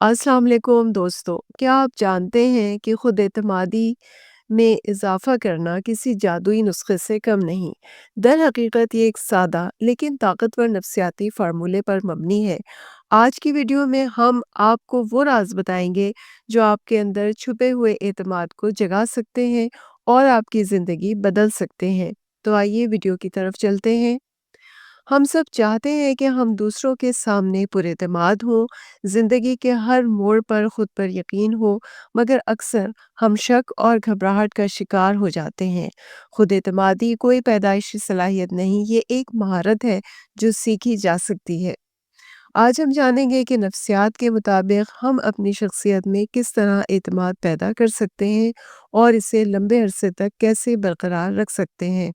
अस्सलाम वालेकुम दोस्तों, क्या आप जानते हैं कि खुद एतमादी में इजाफ़ा करना किसी जादुई नुस्खे से कम नहीं। दर हकीकत ये एक सादा लेकिन ताकतवर नफ्सियाती फ़ॉर्मूले पर मबनी है। आज की वीडियो में हम आपको वो राज़ बताएंगे जो आपके अंदर छुपे हुए एतमाद को जगा सकते हैं और आपकी ज़िंदगी बदल सकते हैं। तो आइए वीडियो की तरफ चलते हैं। हम सब चाहते हैं कि हम दूसरों के सामने पुरएतमाद हों, ज़िंदगी के हर मोड़ पर खुद पर यकीन हो, मगर अक्सर हम शक और घबराहट का शिकार हो जाते हैं। खुद एतमादी कोई पैदाइशी सलाहियत नहीं, ये एक महारत है जो सीखी जा सकती है। आज हम जानेंगे कि नफ्सियात के मुताबिक हम अपनी शख्सियत में किस तरह एतमाद पैदा कर सकते हैं और इसे लंबे अरसे तक कैसे बरकरार रख सकते हैं।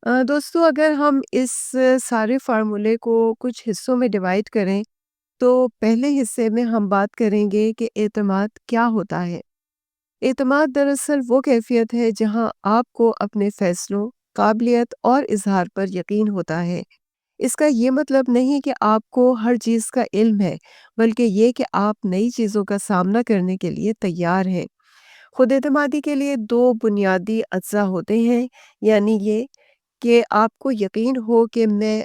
दोस्तों, अगर हम इस सारे फार्मूले को कुछ हिस्सों में डिवाइड करें, तो पहले हिस्से में हम बात करेंगे कि एतमाद क्या होता है। एतमाद दरअसल वो कैफ़ियत है जहाँ आपको अपने फ़ैसलों, काबिलियत और इज़हार पर यकीन होता है। इसका ये मतलब नहीं कि आपको हर चीज़ का इल्म है, बल्कि ये कि आप नई चीज़ों का सामना करने के लिए तैयार हैं। खुद एतमादी के लिए 2 बुनियादी अज्जा होते हैं, यानी ये कि आपको यकीन हो कि मैं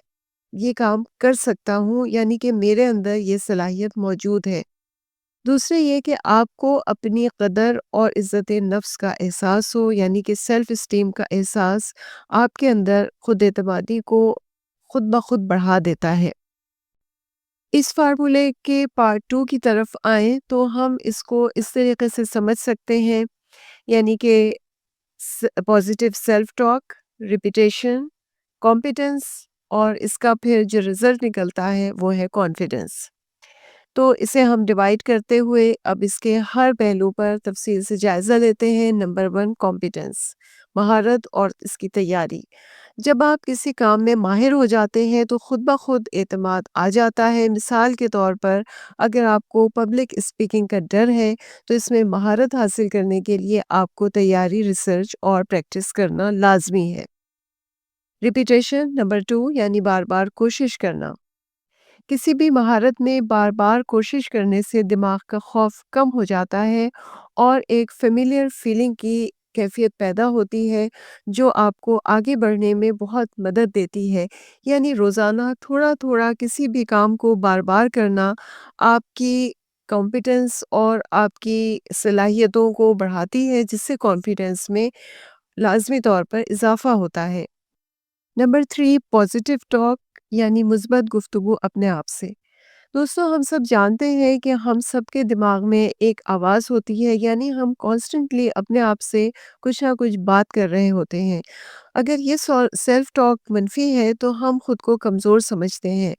ये काम कर सकता हूँ, यानी कि मेरे अंदर ये सलाहियत मौजूद है। दूसरे ये कि आपको अपनी कदर और इज़्ज़त नफ्स का एहसास हो, यानी कि सेल्फ एस्टीम का एहसास आपके अंदर खुद एतमादी को खुद ब खुद बढ़ा देता है। इस फार्मूले के पार्ट 2 की तरफ आएँ तो हम इसको इस तरीके से समझ सकते हैं, यानी कि positive self talk, repetition, competence और इसका फिर जो रिजल्ट निकलता है वो है कॉन्फिडेंस। तो इसे हम डिवाइड करते हुए अब इसके हर पहलू पर तफसील से जायज़ा लेते हैं। नंबर 1, कॉम्पिटेंस, महारत और इसकी तैयारी। जब आप किसी काम में माहिर हो जाते हैं तो खुद ब खुद एतमाद आ जाता है। मिसाल के तौर पर, अगर आपको पब्लिक स्पीकिंग का डर है तो इसमें महारत हासिल करने के लिए आपको तैयारी, रिसर्च और प्रैक्टिस करना लाजमी है। रिपीटेशन नंबर 2, यानी बार-बार कोशिश करना। किसी भी महारत में बार-बार कोशिश करने से दिमाग का खौफ कम हो जाता है और एक फ़ैमिलियर फ़ीलिंग की कैफ़ियत पैदा होती है, जो आपको आगे बढ़ने में बहुत मदद देती है। यानी रोज़ाना थोड़ा-थोड़ा किसी भी काम को बार-बार करना आपकी कॉम्पिटेंस और आपकी सलाहियतों को बढ़ाती है, जिससे कॉन्फिडेंस में लाज़मी तौर पर इज़ाफ़ा होता है। नंबर 3, पॉजिटिव टॉक, यानी मुस्बत गुफ्तगू अपने आप से। दोस्तों, हम सब जानते हैं कि हम सबके दिमाग में एक आवाज़ होती है, यानी हम कॉन्स्टेंटली अपने आप से कुछ ना कुछ बात कर रहे होते हैं। अगर ये सेल्फ टॉक मनफी है तो हम खुद को कमज़ोर समझते हैं।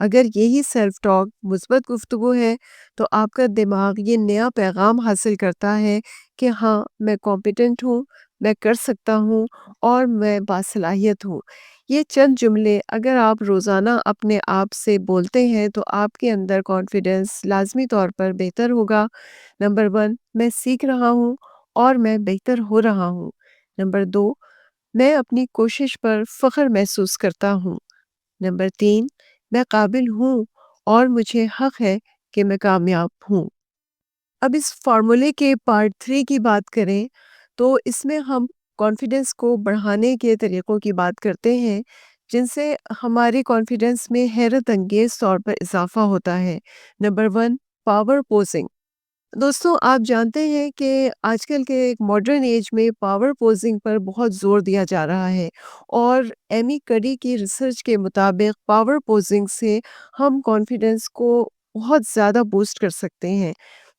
अगर यही सेल्फ टॉक मुस्बत गुफ्तगू है तो आपका दिमाग ये नया पैगाम हासिल करता है कि हाँ, मैं कॉम्पिटेंट हूँ, मैं कर सकता हूँ और मैं बासलाहियत हूँ। ये चंद जुमले अगर आप रोज़ाना अपने आप से बोलते हैं तो आपके अंदर कॉन्फिडेंस लाजमी तौर पर बेहतर होगा। नंबर 1, मैं सीख रहा हूँ और मैं बेहतर हो रहा हूँ। नंबर 2, मैं अपनी कोशिश पर फ़ख्र महसूस करता हूँ। नंबर 3, मैं काबिल हूँ और मुझे हक है कि मैं कामयाब हूँ। अब इस फ़ॉर्मूले के पार्ट 3 की बात करें, तो इसमें हम कॉन्फिडेंस को बढ़ाने के तरीक़ों की बात करते हैं, जिनसे हमारे कॉन्फिडेंस में हैरत अंगेज़ तौर पर इज़ाफ़ा होता है। Number 1, power posing. दोस्तों, आप जानते हैं कि आजकल के एक मॉडर्न एज में पावर पोजिंग पर बहुत ज़ोर दिया जा रहा है और एमी कडी की रिसर्च के मुताबिक पावर पोजिंग से हम कॉन्फिडेंस को बहुत ज़्यादा बूस्ट कर सकते हैं।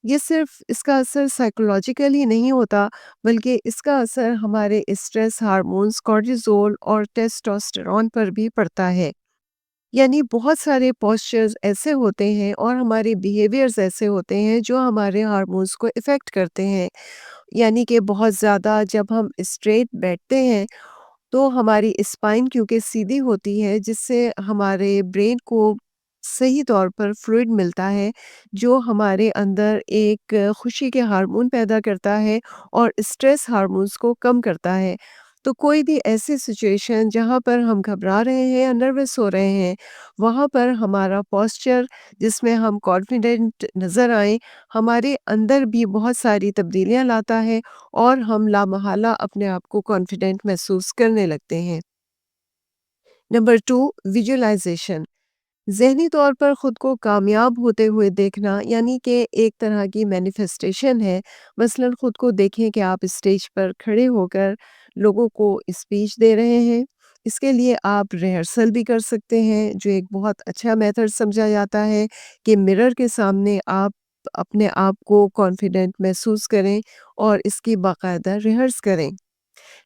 ये सिर्फ इसका असर साइकोलॉजिकल ही नहीं होता, बल्कि इसका असर हमारे स्ट्रेस हार्मोन्स, कॉर्टिसोल और टेस्टोस्टेरोन पर भी पड़ता है। यानी बहुत सारे पोस्चर्स ऐसे होते हैं और हमारे बिहेवियर्स ऐसे होते हैं जो हमारे हार्मोन्स को इफ़ेक्ट करते हैं। यानी कि बहुत ज़्यादा जब हम स्ट्रेट बैठते हैं तो हमारी स्पाइन क्योंकि सीधी होती है, जिससे हमारे ब्रेन को सही तौर पर फ्लूइड मिलता है, जो हमारे अंदर एक खुशी के हार्मोन पैदा करता है और स्ट्रेस हार्मोन्स को कम करता है। تو کوئی بھی ایسی سچویشن جہاں پر ہم گھبرا رہے ہیں یا نروس ہو رہے ہیں، وہاں پر ہمارا پوسچر جس میں ہم کانفیڈنٹ نظر آئیں، ہمارے اندر بھی بہت ساری تبدیلیاں لاتا ہے اور ہم لامحالہ اپنے آپ کو کانفیڈنٹ محسوس کرنے لگتے ہیں۔ Number 2، visualisation. ذہنی طور پر خود کو کامیاب ہوتے ہوئے دیکھنا، یعنی کہ ایک طرح کی مینیفیسٹیشن ہے۔ مثلاً خود کو دیکھیں کہ آپ اسٹیج پر کھڑے ہو کر لوگوں کو اسپیچ دے رہے ہیں۔ اس کے لیے آپ ریہرسل بھی کر سکتے ہیں، جو ایک بہت اچھا میتھڈ سمجھا جاتا ہے کہ مرر کے سامنے آپ اپنے آپ کو کانفیڈنٹ محسوس کریں اور اس کی باقاعدہ ریہرس کریں۔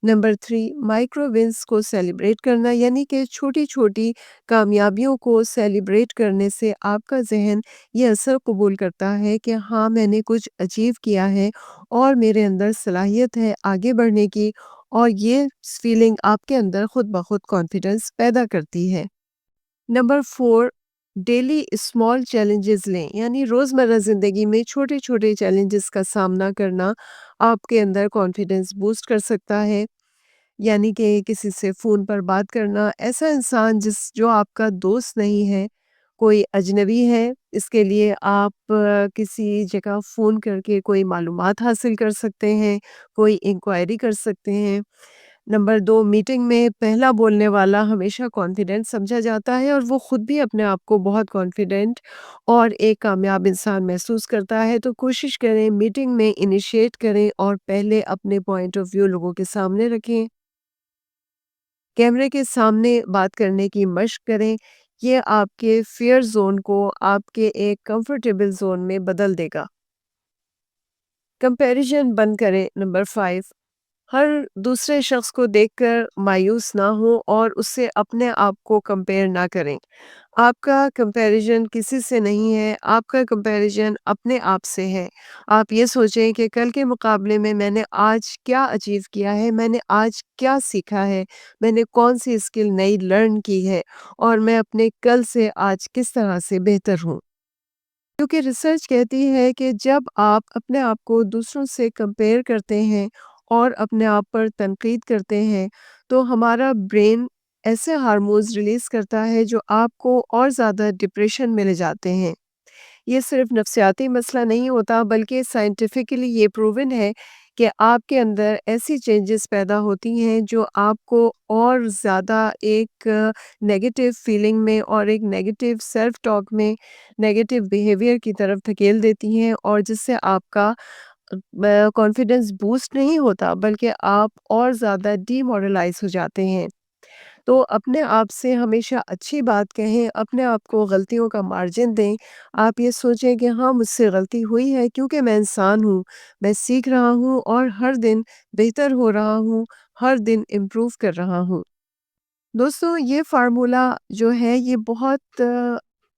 نمبر 3، مائکرو ونز کو سیلیبریٹ کرنا، یعنی کہ چھوٹی چھوٹی کامیابیوں کو سیلیبریٹ کرنے سے آپ کا ذہن یہ اثر قبول کرتا ہے کہ ہاں میں نے کچھ اچیو کیا ہے اور میرے اندر صلاحیت ہے آگے بڑھنے کی، اور یہ فیلنگ آپ کے اندر خود بخود کانفیڈنس پیدا کرتی ہے۔ نمبر 4، ڈیلی اسمال چیلنجز لیں، یعنی روزمرہ زندگی میں چھوٹے چھوٹے چیلنجز کا سامنا کرنا آپ کے اندر کانفیڈنس بوسٹ کر سکتا ہے۔ یعنی کہ کسی سے فون پر بات کرنا، ایسا انسان جو آپ کا دوست نہیں ہے، کوئی اجنبی ہے، اس کے لیے آپ کسی جگہ فون کر کے کوئی معلومات حاصل کر سکتے ہیں، کوئی انکوائری کر سکتے ہیں۔ نمبر 2، میٹنگ میں پہلا بولنے والا ہمیشہ کانفیڈنٹ سمجھا جاتا ہے اور وہ خود بھی اپنے آپ کو بہت کانفیڈنٹ اور ایک کامیاب انسان محسوس کرتا ہے۔ تو کوشش کریں میٹنگ میں انیشیٹ کریں اور پہلے اپنے پوائنٹ آف ویو لوگوں کے سامنے رکھیں۔ کیمرے کے سامنے بات کرنے کی مشق کریں، یہ آپ کے فیئر زون کو آپ کے ایک کمفرٹیبل زون میں بدل دے گا۔ کمپیریزن بند کریں۔ نمبر 5، ہر دوسرے شخص کو دیکھ کر مایوس نہ ہو اور اس سے اپنے آپ کو کمپیئر نہ کریں۔ آپ کا کمپیریزن کسی سے نہیں ہے، آپ کا کمپیریزن اپنے آپ سے ہے۔ آپ یہ سوچیں کہ کل کے مقابلے میں میں نے آج کیا اچیو کیا ہے، میں نے آج کیا سیکھا ہے، میں نے کون سی اسکل نئی لرن کی ہے اور میں اپنے کل سے آج کس طرح سے بہتر ہوں۔ کیونکہ ریسرچ کہتی ہے کہ جب آپ اپنے آپ کو دوسروں سے کمپیئر کرتے ہیں اور اپنے آپ پر تنقید کرتے ہیں تو ہمارا برین ایسے ہارمونز ریلیز کرتا ہے جو آپ کو اور زیادہ ڈپریشن میں لے جاتے ہیں۔ یہ صرف نفسیاتی مسئلہ نہیں ہوتا بلکہ سائنٹیفکلی یہ پروون ہے کہ آپ کے اندر ایسی چینجز پیدا ہوتی ہیں جو آپ کو اور زیادہ ایک نیگیٹو فیلنگ میں اور ایک نیگیٹو سیلف ٹاک میں، نیگیٹو بیہیویئر کی طرف دھکیل دیتی ہیں، اور جس سے آپ کا کانفیڈنس بوسٹ نہیں ہوتا بلکہ آپ اور زیادہ ڈی مورلائز ہو جاتے ہیں۔ تو اپنے آپ سے ہمیشہ اچھی بات کہیں، اپنے آپ کو غلطیوں کا مارجن دیں۔ آپ یہ سوچیں کہ ہاں مجھ سے غلطی ہوئی ہے کیونکہ میں انسان ہوں، میں سیکھ رہا ہوں اور ہر دن بہتر ہو رہا ہوں، ہر دن امپروو کر رہا ہوں۔ دوستو یہ فارمولا جو ہے یہ بہت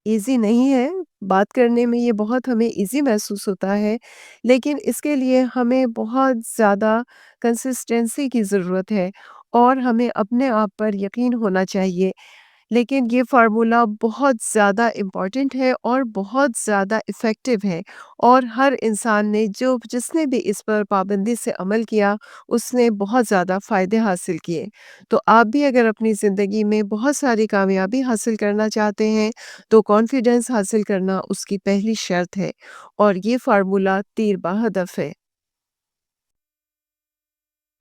ایزی نہیں ہے، بات کرنے میں یہ بہت ہمیں ایزی محسوس ہوتا ہے، لیکن اس کے لیے ہمیں بہت زیادہ کنسسٹنسی کی ضرورت ہے اور ہمیں اپنے آپ پر یقین ہونا چاہیے۔ لیکن یہ فارمولا بہت زیادہ امپورٹنٹ ہے اور بہت زیادہ ایفیکٹو ہے، اور ہر انسان نے جس نے بھی اس پر پابندی سے عمل کیا اس نے بہت زیادہ فائدے حاصل کیے۔ تو آپ بھی اگر اپنی زندگی میں بہت ساری کامیابی حاصل کرنا چاہتے ہیں تو کانفیڈنس حاصل کرنا اس کی پہلی شرط ہے، اور یہ فارمولا تیر بہدف ہے۔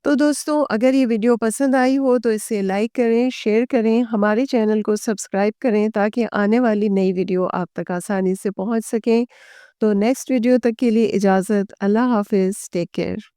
تو دوستو اگر یہ ویڈیو پسند آئی ہو تو اسے لائک کریں، شیئر کریں، ہمارے چینل کو سبسکرائب کریں تاکہ آنے والی نئی ویڈیو آپ تک آسانی سے پہنچ سکیں۔ تو نیکسٹ ویڈیو تک کے لیے اجازت، اللہ حافظ، ٹیک کیئر۔